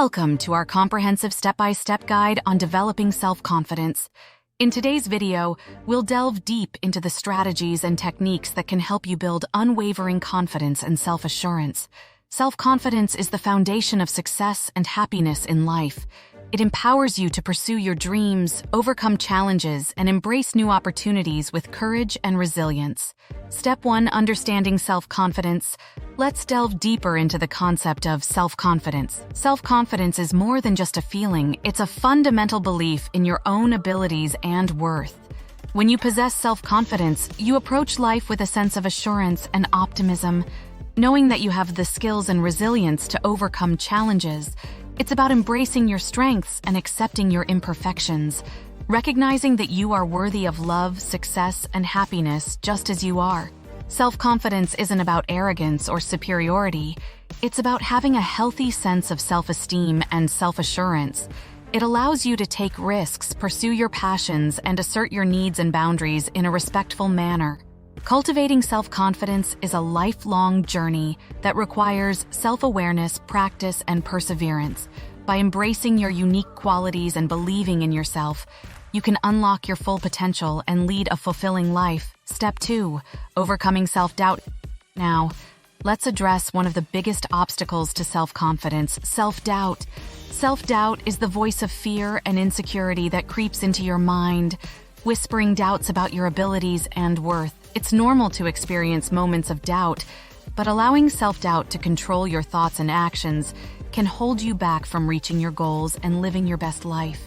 Welcome to our comprehensive step-by-step guide on developing self-confidence. In today's video, we'll delve deep into the strategies and techniques that can help you build unwavering confidence and self-assurance. Self-confidence is the foundation of success and happiness in life. It empowers you to pursue your dreams, overcome challenges, and embrace new opportunities with courage and resilience. Step 1. Understanding self-confidence. Let's delve deeper into the concept of self-confidence. Self-confidence is more than just a feeling, it's a fundamental belief in your own abilities and worth. When you possess self-confidence, you approach life with a sense of assurance and optimism, knowing that you have the skills and resilience to overcome challenges. It's about embracing your strengths and accepting your imperfections, recognizing that you are worthy of love, success, and happiness just as you are. Self-confidence isn't about arrogance or superiority. It's about having a healthy sense of self-esteem and self-assurance. It allows you to take risks, pursue your passions, and assert your needs and boundaries in a respectful manner. Cultivating self-confidence is a lifelong journey that requires self-awareness, practice, and perseverance. By embracing your unique qualities and believing in yourself, you can unlock your full potential and lead a fulfilling life. Step 2. Overcoming self-doubt. Now, let's address one of the biggest obstacles to self-confidence: self-doubt. Self-doubt is the voice of fear and insecurity that creeps into your mind, whispering doubts about your abilities and worth. It's normal to experience moments of doubt, but allowing self-doubt to control your thoughts and actions can hold you back from reaching your goals and living your best life.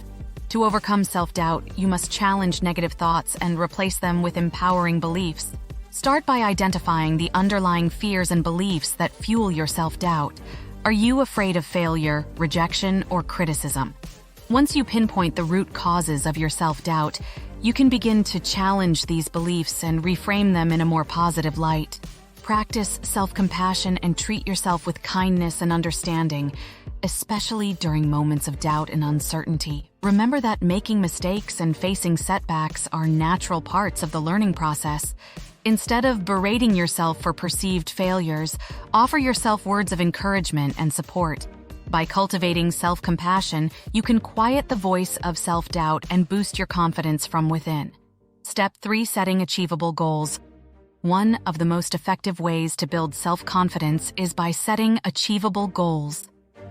To overcome self-doubt, you must challenge negative thoughts and replace them with empowering beliefs. Start by identifying the underlying fears and beliefs that fuel your self-doubt. Are you afraid of failure, rejection, or criticism? Once you pinpoint the root causes of your self-doubt, you can begin to challenge these beliefs and reframe them in a more positive light. Practice self-compassion and treat yourself with kindness and understanding, especially during moments of doubt and uncertainty. Remember that making mistakes and facing setbacks are natural parts of the learning process. Instead of berating yourself for perceived failures, offer yourself words of encouragement and support. By cultivating self-compassion, you can quiet the voice of self-doubt and boost your confidence from within. Step 3. Setting achievable goals. One of the most effective ways to build self-confidence is by setting achievable goals.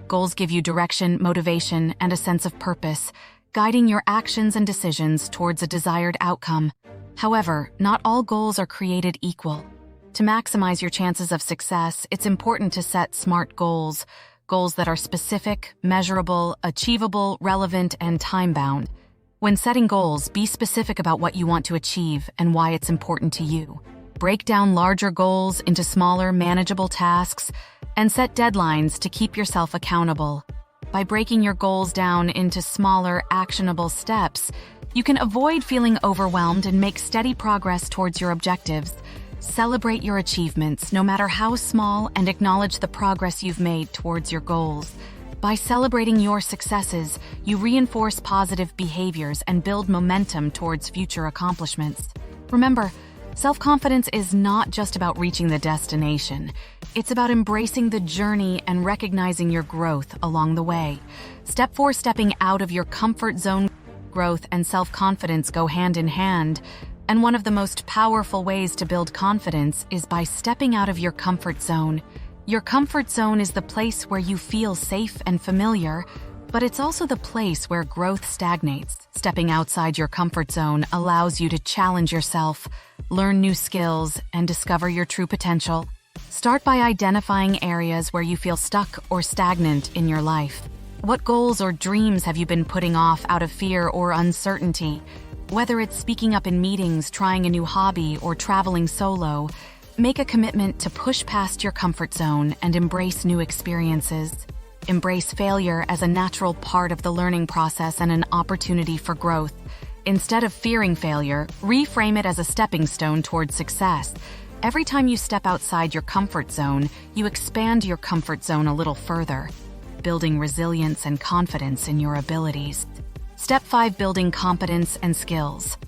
Goals give you direction, motivation, and a sense of purpose, guiding your actions and decisions towards a desired outcome. However, not all goals are created equal. To maximize your chances of success, it's important to set SMART goals. Goals that are specific, measurable, achievable, relevant, and time-bound. When setting goals, be specific about what you want to achieve and why it's important to you. Break down larger goals into smaller, manageable tasks, and set deadlines to keep yourself accountable. By breaking your goals down into smaller, actionable steps, you can avoid feeling overwhelmed and make steady progress towards your objectives. Celebrate your achievements, no matter how small, and acknowledge the progress you've made towards your goals. By celebrating your successes, you reinforce positive behaviors and build momentum towards future accomplishments. Remember, self-confidence is not just about reaching the destination. It's about embracing the journey and recognizing your growth along the way. Step 4. Stepping out of your comfort zone. Growth and self-confidence go hand in hand. And one of the most powerful ways to build confidence is by stepping out of your comfort zone. Your comfort zone is the place where you feel safe and familiar, but it's also the place where growth stagnates. Stepping outside your comfort zone allows you to challenge yourself, learn new skills, and discover your true potential. Start by identifying areas where you feel stuck or stagnant in your life. What goals or dreams have you been putting off out of fear or uncertainty? Whether it's speaking up in meetings, trying a new hobby, or traveling solo, make a commitment to push past your comfort zone and embrace new experiences. Embrace failure as a natural part of the learning process and an opportunity for growth. Instead of fearing failure, reframe it as a stepping stone towards success. Every time you step outside your comfort zone, you expand your comfort zone a little further, building resilience and confidence in your abilities. Step 5. Building competence and skills.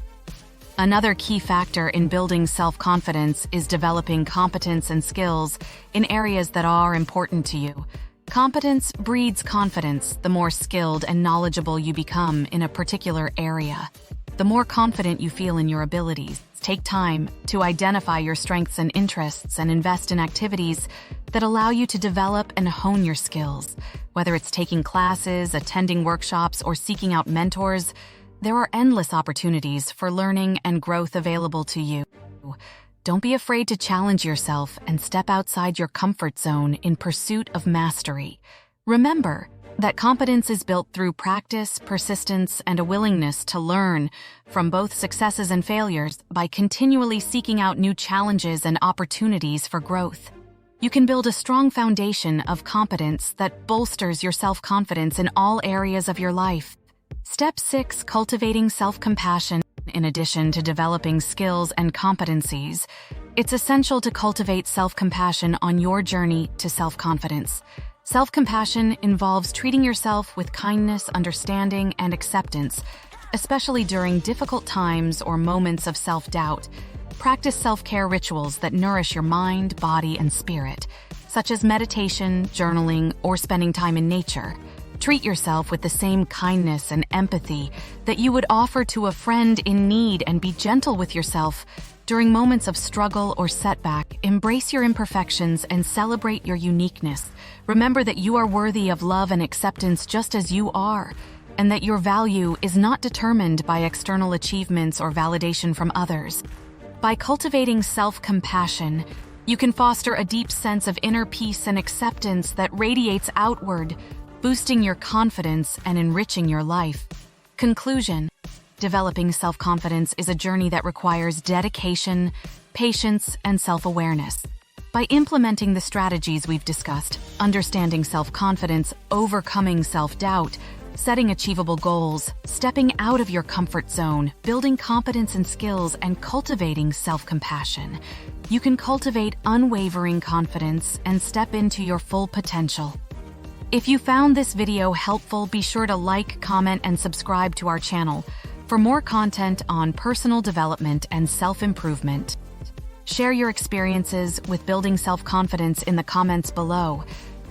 Another key factor in building self-confidence is developing competence and skills in areas that are important to you. Competence breeds confidence. The more skilled and knowledgeable you become in a particular area, the more confident you feel in your abilities. Take time to identify your strengths and interests and invest in activities that allow you to develop and hone your skills. Whether it's taking classes, attending workshops, or seeking out mentors, there are endless opportunities for learning and growth available to you. Don't be afraid to challenge yourself and step outside your comfort zone in pursuit of mastery. Remember that competence is built through practice, persistence, and a willingness to learn from both successes and failures by continually seeking out new challenges and opportunities for growth. You can build a strong foundation of competence that bolsters your self-confidence in all areas of your life. Step 6. Cultivating self-compassion. In addition to developing skills and competencies, it's essential to cultivate self-compassion on your journey to self-confidence. Self-compassion involves treating yourself with kindness, understanding, and acceptance, especially during difficult times or moments of self-doubt. Practice self-care rituals that nourish your mind, body, and spirit, such as meditation, journaling, or spending time in nature. Treat yourself with the same kindness and empathy that you would offer to a friend in need, and be gentle with yourself during moments of struggle or setback. Embrace your imperfections and celebrate your uniqueness. Remember that you are worthy of love and acceptance just as you are, and that your value is not determined by external achievements or validation from others. By cultivating self-compassion, you can foster a deep sense of inner peace and acceptance that radiates outward, boosting your confidence and enriching your life. Conclusion: developing self-confidence is a journey that requires dedication, patience, and self-awareness. By implementing the strategies we've discussed, understanding self-confidence, overcoming self-doubt, setting achievable goals, stepping out of your comfort zone, building competence and skills, and cultivating self-compassion, you can cultivate unwavering confidence and step into your full potential. If you found this video helpful, be sure to like, comment, and subscribe to our channel for more content on personal development and self-improvement. Share your experiences with building self-confidence in the comments below.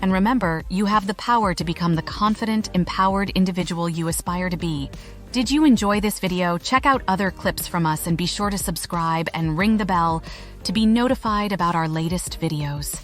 And remember, you have the power to become the confident, empowered individual you aspire to be. Did you enjoy this video? Check out other clips from us and be sure to subscribe and ring the bell to be notified about our latest videos.